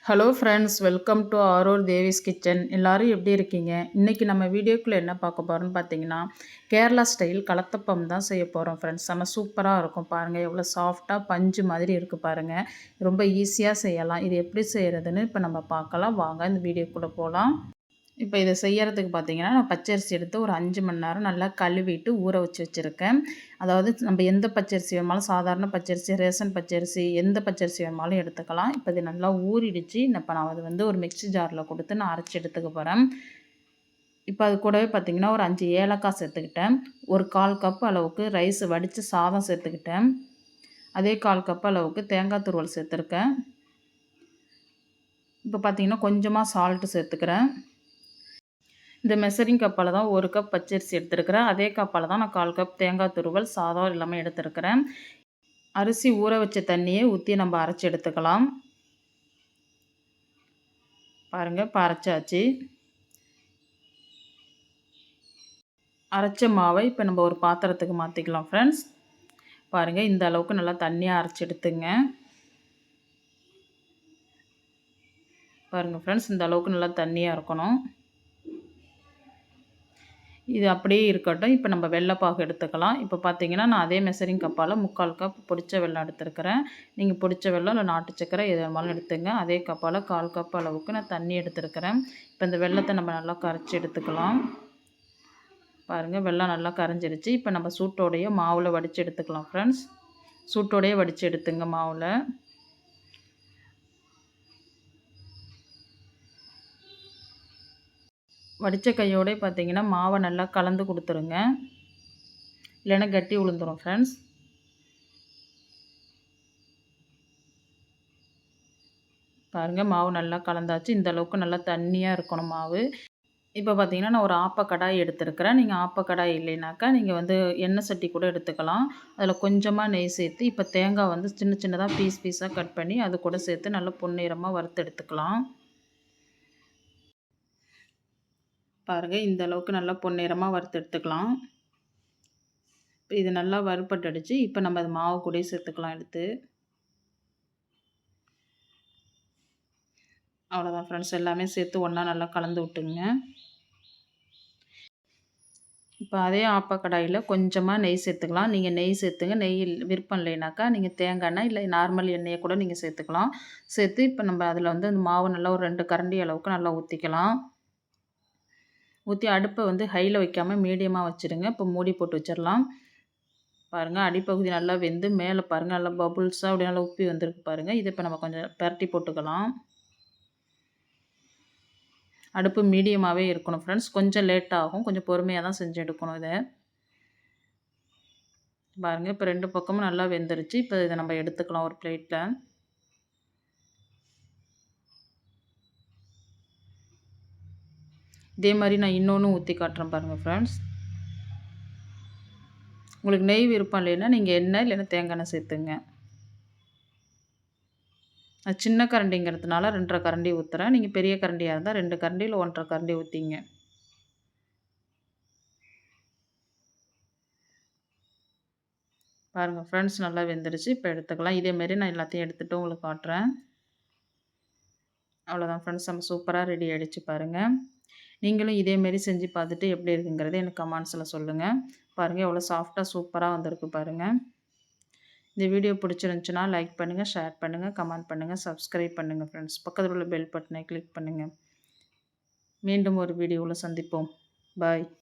Hello friends, welcome to Arur Devi's kitchen. எல்லோரும் எப்படி இருக்கீங்க? இன்றைக்கி நம்ம வீடியோக்குள்ளே என்ன பார்க்க போகிறோம்னு பார்த்தீங்கன்னா, கேரளா ஸ்டைல் கலத்தப்பம் தான் செய்ய போகிறோம் ஃப்ரெண்ட்ஸ். செம்ம சூப்பராக இருக்கும் பாருங்கள். எவ்வளோ சாஃப்டாக பஞ்சு மாதிரி இருக்குது பாருங்கள். ரொம்ப ஈஸியாக செய்யலாம். இது எப்படி செய்கிறதுன்னு இப்போ நம்ம பார்க்கலாம். வாங்க இந்த வீடியோக்குள்ளே போகலாம். இப்போ இதை செய்யறதுக்கு பார்த்தீங்கன்னா, நான் பச்சரிசி எடுத்து ஒரு 5 மணி நேரம் நல்லா கழுவிட்டு ஊற வச்சுருக்கேன். அதாவது நம்ம எந்த பச்சரிசி வேணுமாலும், சாதாரண பச்சரிசி, ரேஷன் பச்சரிசி, எந்த பச்சரிசி வேணுமாலும் எடுத்துக்கலாம். இப்போ இது நல்லா ஊறிடுச்சு. இப்போ நான் அது வந்து ஒரு மிக்ஸி ஜாரில் கொடுத்து நான் அரைச்சி எடுத்துக்க போகிறேன். இப்போ அது கூடவே பார்த்திங்கன்னா ஒரு 5 ஏலக்காய் சேர்த்துக்கிட்டேன். ஒரு 1/4 கப் அளவுக்கு ரைஸ் வடித்து சாதம் சேர்த்துக்கிட்டேன். அதே 1/4 கப் அளவுக்கு தேங்காய் துருவல் சேர்த்துருக்கேன். இப்போ பார்த்திங்கன்னா கொஞ்சமாக சால்ட்டு சேர்த்துக்கிறேன். இந்த மெஷரிங் கப்பால் தான் 1 கப் பச்சரிசி எடுத்துருக்கிறேன். அதே கப்பால் தான் நான் 1/4 கப் தேங்காய் துருவல், சாதம் எல்லாமே எடுத்துருக்கிறேன். அரிசி ஊற வச்ச தண்ணியை ஊற்றி நம்ம அரைச்சி எடுத்துக்கலாம். பாருங்கள், இப்போ அரைச்சாச்சு. அரைச்ச மாவை இப்போ நம்ம ஒரு பாத்திரத்துக்கு மாற்றிக்கலாம் ஃப்ரெண்ட்ஸ். பாருங்கள், இந்த அளவுக்கு நல்லா தண்ணியாக அரைச்சி எடுத்துங்க. பாருங்கள் ஃப்ரெண்ட்ஸ், இந்த அளவுக்கு நல்லா தண்ணியாக இருக்கணும். இது அப்படியே இருக்கட்டும். இப்போ நம்ம வெள்ளைப்பாகு எடுத்துக்கலாம். இப்போ பார்த்தீங்கன்னா, நான் அதே மெஷரிங் கப்பால் 3/4 கப் பொடிச்ச வெல்லம் எடுத்துருக்கிறேன். நீங்கள் பொடிச்ச வெல்லம் இல்லை நாட்டு சக்கரை எது வேணுமாலும் எடுத்துங்க. அதே கப்பால் 1/4 கப் அளவுக்கு நான் தண்ணி எடுத்துருக்கிறேன். இப்போ இந்த வெல்லத்தை நம்ம நல்லா கரைச்சி எடுத்துக்கலாம். பாருங்கள், வெல்லம் நல்லா கரைஞ்சிருச்சு. இப்போ நம்ம சூட்டோடைய மாவில் வடித்து எடுத்துக்கலாம் ஃப்ரெண்ட்ஸ். சூட்டோடையே வடித்து எடுத்துங்க மாவில். வடித்த கையோடய பார்த்தீங்கன்னா மாவை நல்லா கலந்து கொடுத்துருங்க, இல்லைன்னா கட்டி விழுந்துடும் ஃப்ரெண்ட்ஸ். பாருங்கள், மாவு நல்லா கலந்தாச்சு. இந்த அளவுக்கு நல்லா தண்ணியாக இருக்கணும் மாவு. இப்போ பார்த்தீங்கன்னா நான் ஒரு ஆப்பக்கடாய் எடுத்துருக்கிறேன். நீங்கள் ஆப்பக்கடாய் இல்லைனாக்கா நீங்கள் வந்து எண்ணெய் சட்டி கூட எடுத்துக்கலாம். அதில் கொஞ்சமாக நெய் சேர்த்து இப்போ தேங்காய் வந்து சின்ன சின்னதாக பீஸாக கட் பண்ணி அது கூட சேர்த்து நல்லா பொன்னிறமாக வறுத்து எடுத்துக்கலாம். பாருங்கள், இந்த அளவுக்கு நல்லா பொன்னிறமாக வறுத்து எடுத்துக்கலாம். இது நல்லா வறுபட்டுடுச்சு. இப்போ நம்ம அது மாவு கூட சேர்த்துக்கலாம் எடுத்து. அவ்வளோதான் ஃப்ரெண்ட்ஸ், எல்லாமே சேர்த்து ஒன்றா நல்லா கலந்து விட்டுங்க. இப்போ அதே ஆப்பக்கடாயில் கொஞ்சமாக நெய் சேர்த்துக்கலாம். நீங்கள் நெய் சேர்த்துங்க. நெய் விருப்பம் இல்லைனாக்கா நீங்கள் தேங்காய் எண்ணெய் இல்லை நார்மல் எண்ணெயை கூட நீங்கள் சேர்த்துக்கலாம். சேர்த்து இப்போ நம்ம அதில் வந்து அந்த மாவு நல்லா ஒரு 2 கரண்டி அளவுக்கு நல்லா ஊற்றிக்கலாம். ஊற்றி அடுப்பை வந்து ஹையில் வைக்காமல் மீடியமாக வச்சுருங்க. இப்போ மூடி போட்டு வச்சிடலாம். பாருங்கள், அடிப்பகுதி நல்லா வெந்து மேலே பாருங்கள் நல்லா பபுள்ஸாக அப்படி நல்லா உப்பி வந்திருக்கு பாருங்கள். இதை இப்போ நம்ம கொஞ்சம் பரட்டி போட்டுக்கலாம். அடுப்பு மீடியமாகவே இருக்கணும் ஃப்ரெண்ட்ஸ். கொஞ்சம் லேட் ஆகும், கொஞ்சம் பொறுமையாக தான் செஞ்சு எடுக்கணும் இதை. பாருங்கள், இப்போ 2 பக்கமும் நல்லா வெந்துருச்சு. இப்போ இதை நம்ம எடுத்துக்கலாம் ஒரு பிளேட்டில். இதே மாதிரி நான் இன்னொன்று ஊற்றி காட்டுறேன் பாருங்கள் ஃப்ரெண்ட்ஸ். உங்களுக்கு நெய் விருப்பம் இல்லைன்னா நீங்கள் எண்ணெய் இல்லைன்னா தேங்காய் எண்ணெய் சேர்த்துங்க. அது சின்ன கரண்டிங்கிறதுனால 2 1/2 கரண்டி ஊற்றுறேன். நீங்கள் பெரிய கரண்டியாக இருந்தால் 2 கரண்டி இல்லை 1 1/2 கரண்டி ஊற்றிங்க. பாருங்கள் ஃப்ரெண்ட்ஸ், நல்லா வெந்துருச்சு. இப்போ எடுத்துக்கலாம். இதேமாரி நான் எல்லாத்தையும் எடுத்துகிட்டு உங்களுக்கு காட்டுறேன். அவ்வளோதான் ஃப்ரெண்ட்ஸ், நம்ம சூப்பராக ரெடி ஆகிடுச்சு பாருங்கள். நீங்களும் இதேமாரி செஞ்சு பார்த்துட்டு எப்படி இருக்குங்கிறத எனக்கு கமெண்ட்ஸில் சொல்லுங்கள். பாருங்கள், எவ்வளோ சாஃப்டாக சூப்பராக வந்திருக்கு பாருங்கள். இந்த வீடியோ பிடிச்சிருந்துச்சுன்னா லைக் பண்ணுங்கள், ஷேர் பண்ணுங்கள், கமெண்ட் பண்ணுங்கள், சப்ஸ்கிரைப் பண்ணுங்கள் ஃப்ரெண்ட்ஸ். பக்கத்தில் உள்ள பெல் பட்டனை கிளிக் பண்ணுங்கள். மீண்டும் ஒரு வீடியோவில் சந்திப்போம். பாய்.